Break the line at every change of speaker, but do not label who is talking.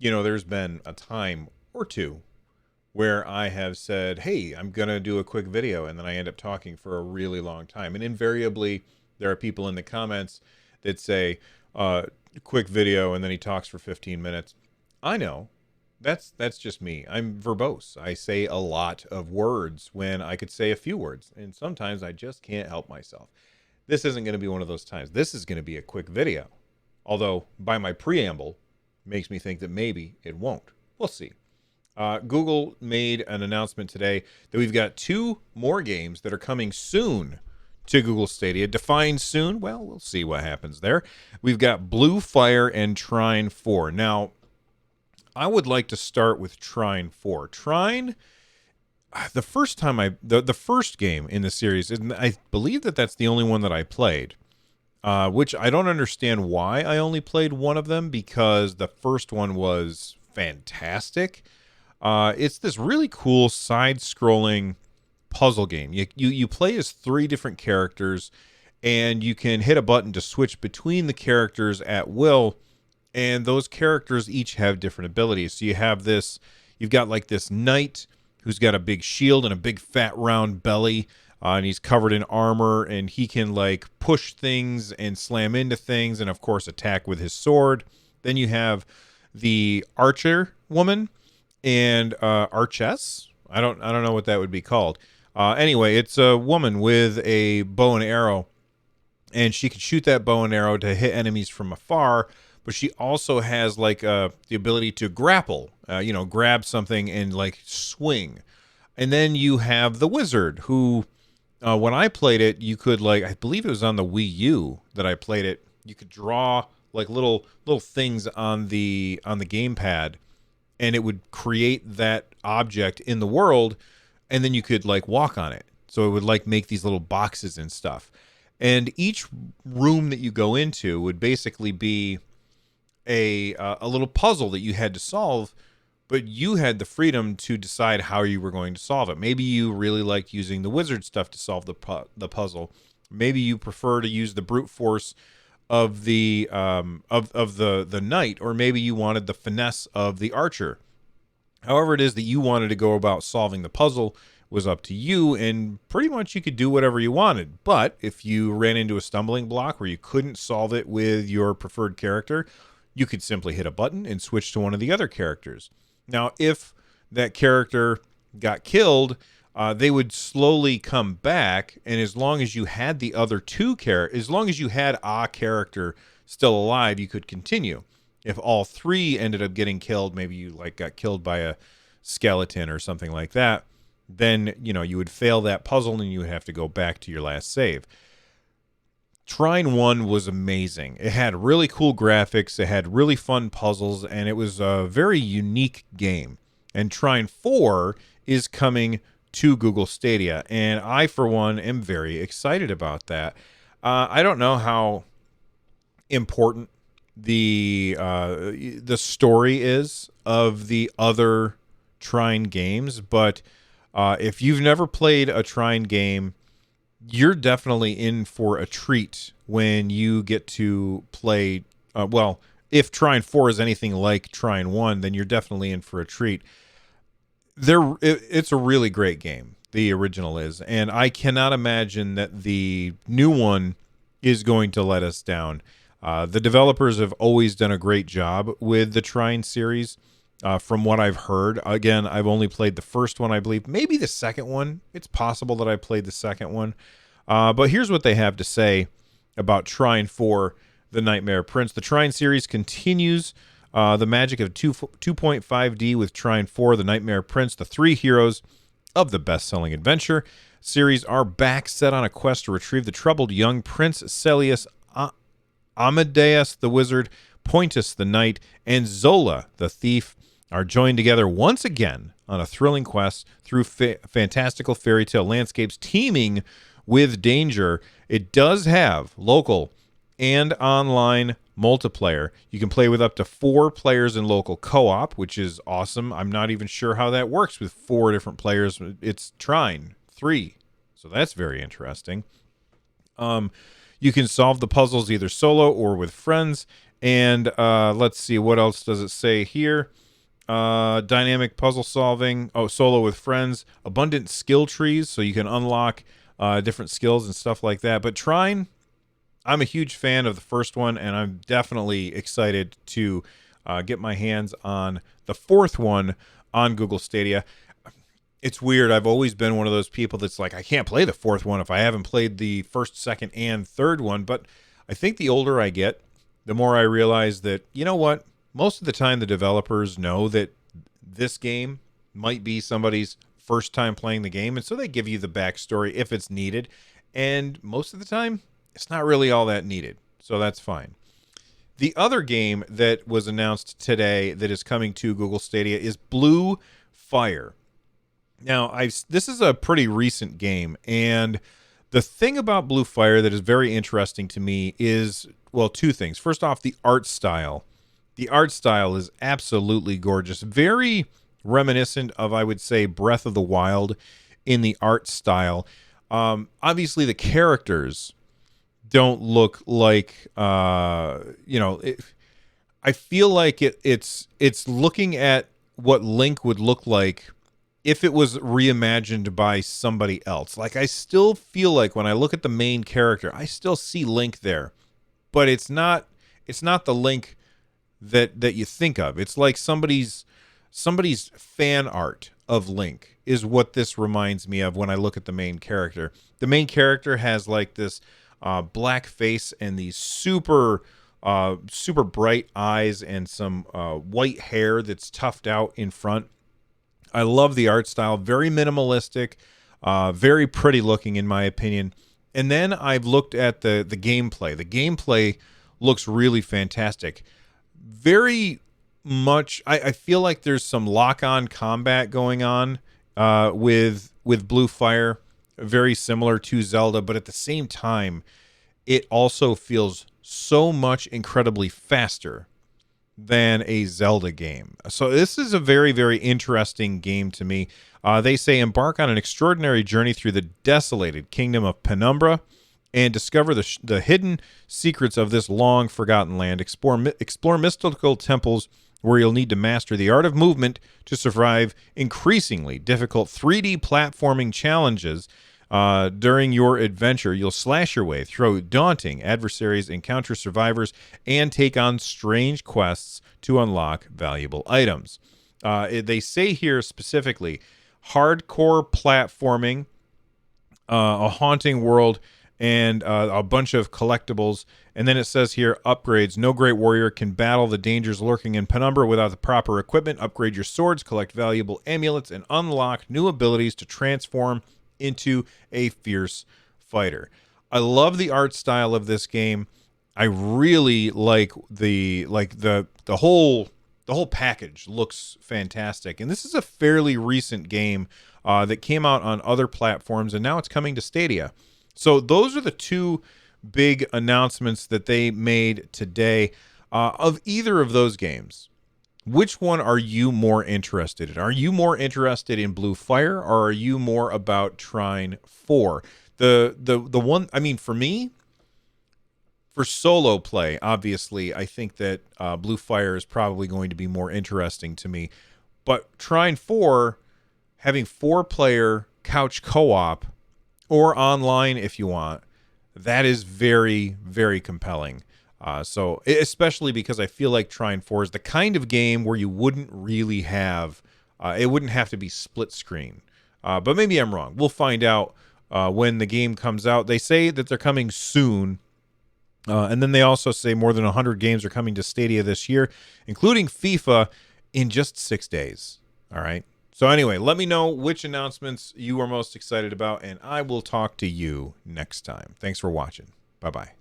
There's been a time or two where I have said, hey, I'm going to do a quick video, and then I end up talking for a really long time. And invariably, there are people in the comments that say, uh, quick video, and then he talks for 15 minutes. I know. That's just me. I'm verbose. I say a lot of words when I could say a few words, and sometimes I just can't help myself. This isn't going to be one of those times. This is going to be a quick video. Although, by my preamble, makes me think that maybe it won't. We'll see. Google made an announcement today that we've got two more games that are coming soon to Google Stadia. Defined soon? Well, we'll see what happens there. We've got Blue Fire and Trine 4. Now, I would like to start with Trine 4. Trine, the first time the first game in the series, and I believe that's the only one that I played. Which I don't understand why I only played one of them, because the first one was fantastic. It's this really cool side-scrolling puzzle game. You play as three different characters, and you can hit a button to switch between the characters at will, and those characters each have different abilities. So you've got like this knight who's got a big shield and a big fat round belly, and he's covered in armor, and he can like push things and slam into things, and of course attack with his sword. Then you have the archer woman and archess. I don't know what that would be called. Anyway, it's a woman with a bow and arrow, and she can shoot that bow and arrow to hit enemies from afar. But she also has like the ability to grapple, grab something and like swing. And then you have the wizard, who when I played it, you could like, I believe it was on the Wii U that I played it. You could draw like little things on the gamepad, and it would create that object in the world, and then you could like walk on it. So it would like make these little boxes and stuff. And each room that you go into would basically be a little puzzle that you had to solve, but you had the freedom to decide how you were going to solve it. Maybe you really liked using the wizard stuff to solve the puzzle. Maybe you prefer to use the brute force of the the knight, or maybe you wanted the finesse of the archer. However it is that you wanted to go about solving the puzzle was up to you, and pretty much you could do whatever you wanted. But if you ran into a stumbling block where you couldn't solve it with your preferred character, you could simply hit a button and switch to one of the other characters. Now, if that character got killed, they would slowly come back, and as long as you had the other two as long as you had a character still alive, you could continue. If all three ended up getting killed, maybe you like got killed by a skeleton or something like that, then you would fail that puzzle and you would have to go back to your last save. Trine 1 was amazing. It had really cool graphics, it had really fun puzzles, and it was a very unique game. And Trine 4 is coming to Google Stadia, and I, for one, am very excited about that. I don't know how important the story is of the other Trine games, but if you've never played a Trine game, you're definitely in for a treat when you get to play. If Trine 4 is anything like Trine 1, then you're definitely in for a treat. It's a really great game. The original is, and I cannot imagine that the new one is going to let us down. The developers have always done a great job with the Trine series. From what I've heard, again, I've only played the first one, I believe. Maybe the second one. It's possible that I played the second one. But here's what they have to say about Trine 4, The Nightmare Prince. The Trine series continues the magic of 2.5D with Trine 4, The Nightmare Prince. The three heroes of the best-selling adventure series are back, set on a quest to retrieve the troubled young Prince Celius, Amadeus the Wizard, Pointus the Knight, and Zola the Thief are joined together once again on a thrilling quest through fantastical fairy tale landscapes teeming with danger. It does have local and online multiplayer. You can play with up to 4 players in local co-op, which is awesome. I'm not even sure how that works with 4 different players. It's Trine 3, so that's very interesting. You can solve the puzzles either solo or with friends, And let's see, what else does it say here? Dynamic puzzle solving. Oh, solo with friends. Abundant skill trees, so you can unlock different skills and stuff like that. But Trine, I'm a huge fan of the first one, and I'm definitely excited to get my hands on the fourth one on Google Stadia. It's weird. I've always been one of those people that's like, I can't play the fourth one if I haven't played the first, second, and third one. But I think the older I get, the more I realize that, you know what? Most of the time, the developers know that this game might be somebody's first time playing the game, and so they give you the backstory if it's needed. And most of the time, it's not really all that needed, so that's fine. The other game that was announced today that is coming to Google Stadia is Blue Fire. Now, this is a pretty recent game, and the thing about Blue Fire that is very interesting to me is, well, two things. First off, the art style. The art style is absolutely gorgeous. Very reminiscent of, I would say, Breath of the Wild in the art style. Obviously, the characters don't look like, I feel like it's looking at what Link would look like if it was reimagined by somebody else. Like, I still feel like when I look at the main character, I still see Link there, but it's not the Link that you think of. It's like somebody's fan art of Link is what this reminds me of when I look at the main character. The main character has like this black face and these super bright eyes and some white hair that's tuffed out in front. I love the art style, very minimalistic, very pretty looking in my opinion. And then I've looked at the gameplay. The gameplay looks really fantastic. Very much, I feel like there's some lock-on combat going on with Blue Fire, very similar to Zelda, but at the same time, it also feels so much incredibly faster than a Zelda game. So this is a very, very interesting game to me. They say embark on an extraordinary journey through the desolated kingdom of Penumbra and discover the hidden secrets of this long forgotten land. Explore mystical temples where you'll need to master the art of movement to survive increasingly difficult 3D platforming challenges. During your adventure, you'll slash your way through daunting adversaries, encounter survivors, and take on strange quests to unlock valuable items. They say here specifically, hardcore platforming, a haunting world, and a bunch of collectibles. And then it says here, upgrades. No great warrior can battle the dangers lurking in Penumbra without the proper equipment. Upgrade your swords, collect valuable amulets, and unlock new abilities to transform into a fierce fighter. I love the art style of this game. I really like the whole package looks fantastic. And this is a fairly recent game that came out on other platforms, and now it's coming to Stadia. So those are the two big announcements that they made today. Of either of those games, which one are you more interested in? Are you more interested in Blue Fire, or are you more about Trine 4? The one, I mean, for me, for solo play, obviously, I think that Blue Fire is probably going to be more interesting to me. But Trine 4, having 4-player couch co-op, or online if you want, that is very, very compelling. So especially because I feel like Trine 4 is the kind of game where you wouldn't really have, it wouldn't have to be split screen. But maybe I'm wrong. We'll find out when the game comes out. They say that they're coming soon. And then they also say more than 100 games are coming to Stadia this year, including FIFA in just 6 days. All right. So anyway, let me know which announcements you are most excited about, and I will talk to you next time. Thanks for watching. Bye-bye.